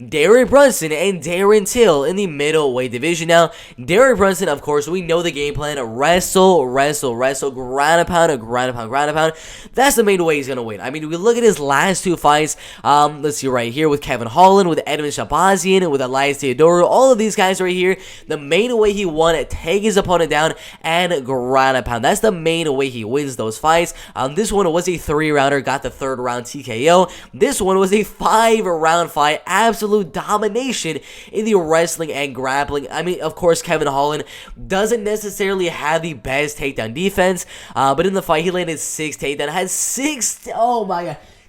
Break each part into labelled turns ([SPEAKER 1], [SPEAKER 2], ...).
[SPEAKER 1] Derek Brunson and Darren Till in the middleweight division. Now, Derek Brunson, of course, we know the game plan: wrestle, ground and pound, ground and pound, ground and pound. That's the main way he's gonna win. I mean, we look at his last two fights. Let's see right here with Kevin Holland, with Edmund Shabazian, with Elias Theodorou, all of these guys right here. The main way he won it: take his opponent down and ground and pound. That's the main way he wins those fights. This one was a 3-rounder, got the 3rd round TKO. This one was a 5-round fight, absolute domination in the wrestling and grappling. I mean, of course, Kevin Holland doesn't necessarily have the best takedown defense, but in the fight, he landed 6 takedowns, had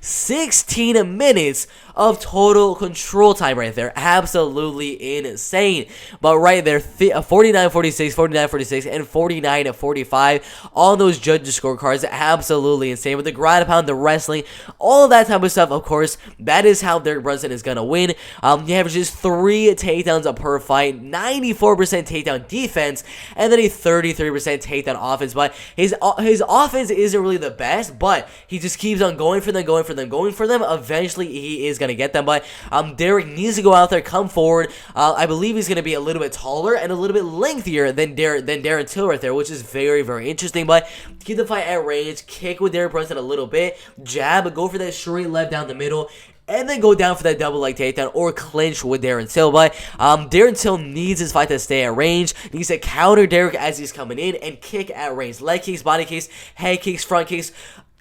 [SPEAKER 1] 16 minutes of total control time right there. Absolutely insane. But right there, 49-46, 49-46, and 49-45 on those judges' scorecards. Absolutely insane. With the ground and pound, the wrestling, all of that type of stuff, of course, that is how Derek Brunson is going to win. He averages 3 takedowns per fight, 94% takedown defense, and then a 33% takedown offense. But his offense isn't really the best, but he just keeps on going for them. Eventually, he is going to get them. But Derek needs to go out there, come forward. I believe he's going to be a little bit taller and a little bit lengthier than Darren Till right there, which is very, very interesting. But keep the fight at range, kick with Derek Brunson a little bit, jab, go for that straight left down the middle, and then go down for that double leg takedown or clinch with Darren Till. But Darren Till needs his fight to stay at range. He needs to counter Derek as he's coming in and kick at range. Leg kicks, body kicks, head kicks, front kicks.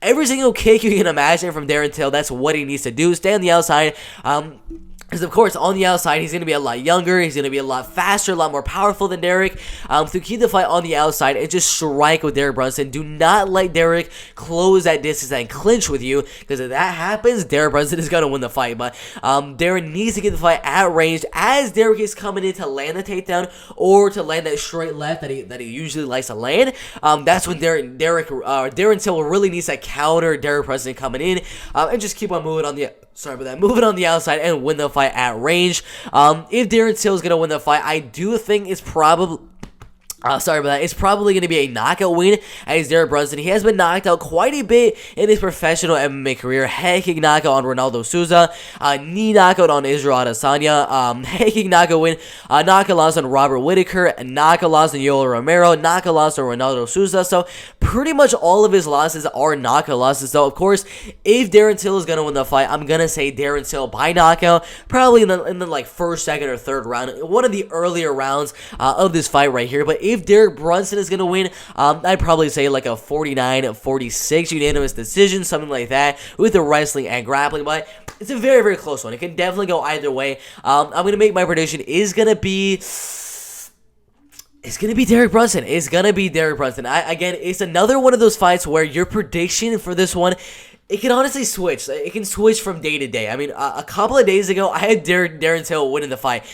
[SPEAKER 1] Every single kick you can imagine from Darren Till, that's what he needs to do. Stay on the outside. Because, of course, on the outside, he's going to be a lot younger. He's going to be a lot faster, a lot more powerful than Derek. To keep the fight on the outside and just strike with Derek Brunson. Do not let Derek close that distance and clinch with you. Because if that happens, Derek Brunson is going to win the fight. But Darren needs to get the fight at range as Derek is coming in to land the takedown or to land that straight left that he usually likes to land. That's when Darren Till really needs to counter Derek Brunson coming in and just keep on moving on the outside and win the fight at range. If Darren Till is going to win the fight, I do think it's probably... It's probably going to be a knockout win as Derek Brunson. He has been knocked out quite a bit in his professional MMA career. Head kick knockout on Ronaldo Souza. Knee knockout on Israel Adesanya. Head kick knockout win. Knockout loss on Robert Whittaker. Knockout loss on Yoel Romero. Knockout loss on Ronaldo Souza. So pretty much all of his losses are knockout losses. So of course, if Darren Till is going to win the fight, I'm going to say Darren Till by knockout. Probably in the like first, second, or third round. One of the earlier rounds of this fight right here. But if Derek Brunson is going to win, I'd probably say like a 49-46 unanimous decision, something like that, with the wrestling and grappling. But it's a very, very close one. It can definitely go either way. I'm going to make my prediction is going to be... It's going to be Derek Brunson. Again, it's another one of those fights where your prediction for this one, it can honestly switch. It can switch from day to day. I mean, a couple of days ago, I had Darren Till winning the fight.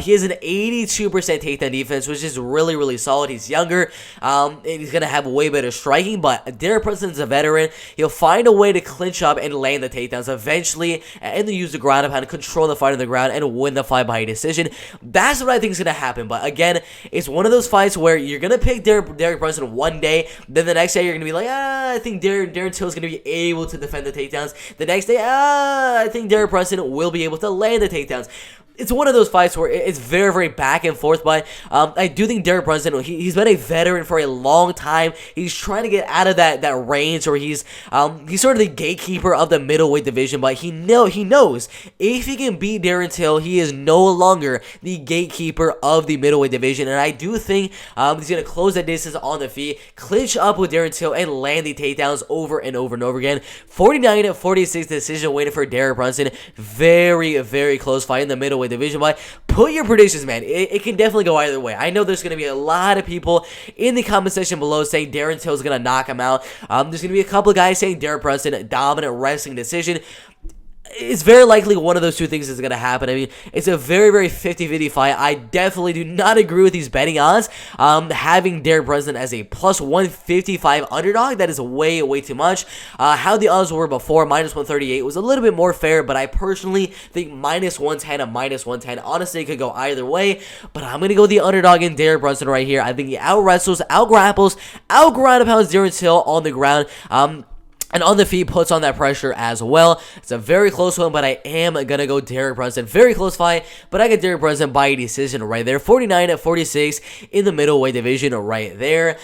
[SPEAKER 1] He has an 82% takedown defense, which is really, really solid. He's younger, and he's going to have way better striking, but Derek Brunson is a veteran. He'll find a way to clinch up and land the takedowns eventually, and then use the ground and pound to control the fight on the ground and win the fight by a decision. That's what I think is going to happen, but again, it's one of those fights where you're going to pick Derek Brunson one day, then the next day you're going to be like, I think Darren Till is going to be able to defend the takedowns. The next day, I think Derek Brunson will be able to land the takedowns. It's one of those fights where it's very, very back and forth, but I do think Derek Brunson, he's been a veteran for a long time. He's trying to get out of that range where he's sort of the gatekeeper of the middleweight division, but he knows if he can beat Darren Till, he is no longer the gatekeeper of the middleweight division, and I do think he's going to close that distance on the feet, clinch up with Darren Till, and land the takedowns over and over and over again. 49-46 decision win for Derek Brunson. Very, very close fight in the middleweight division. But put your predictions, man. It can definitely go either way. I know there's going to be a lot of people in the comment section below saying Darren Till is going to knock him out. There's going to be a couple of guys saying Derek Brunson, dominant wrestling decision. It's very likely one of those two things is going to happen. I mean, it's a very, very 50-50 fight. I definitely do not agree with these betting odds. Having Derek Brunson as a plus 155 underdog, that is way, way too much. How the odds were before, minus 138, was a little bit more fair, but I personally think minus 110 and minus 110. Honestly, it could go either way, but I'm going to go the underdog in Derek Brunson right here. I think he out-wrestles, out-grapples, out-ground-pounds Darren Till on the ground. And on the feet puts on that pressure as well. It's a very close one, but I am going to go Derek Brunson. Very close fight, but I get Derek Brunson by decision right there. 49-46 in the middleweight division right there.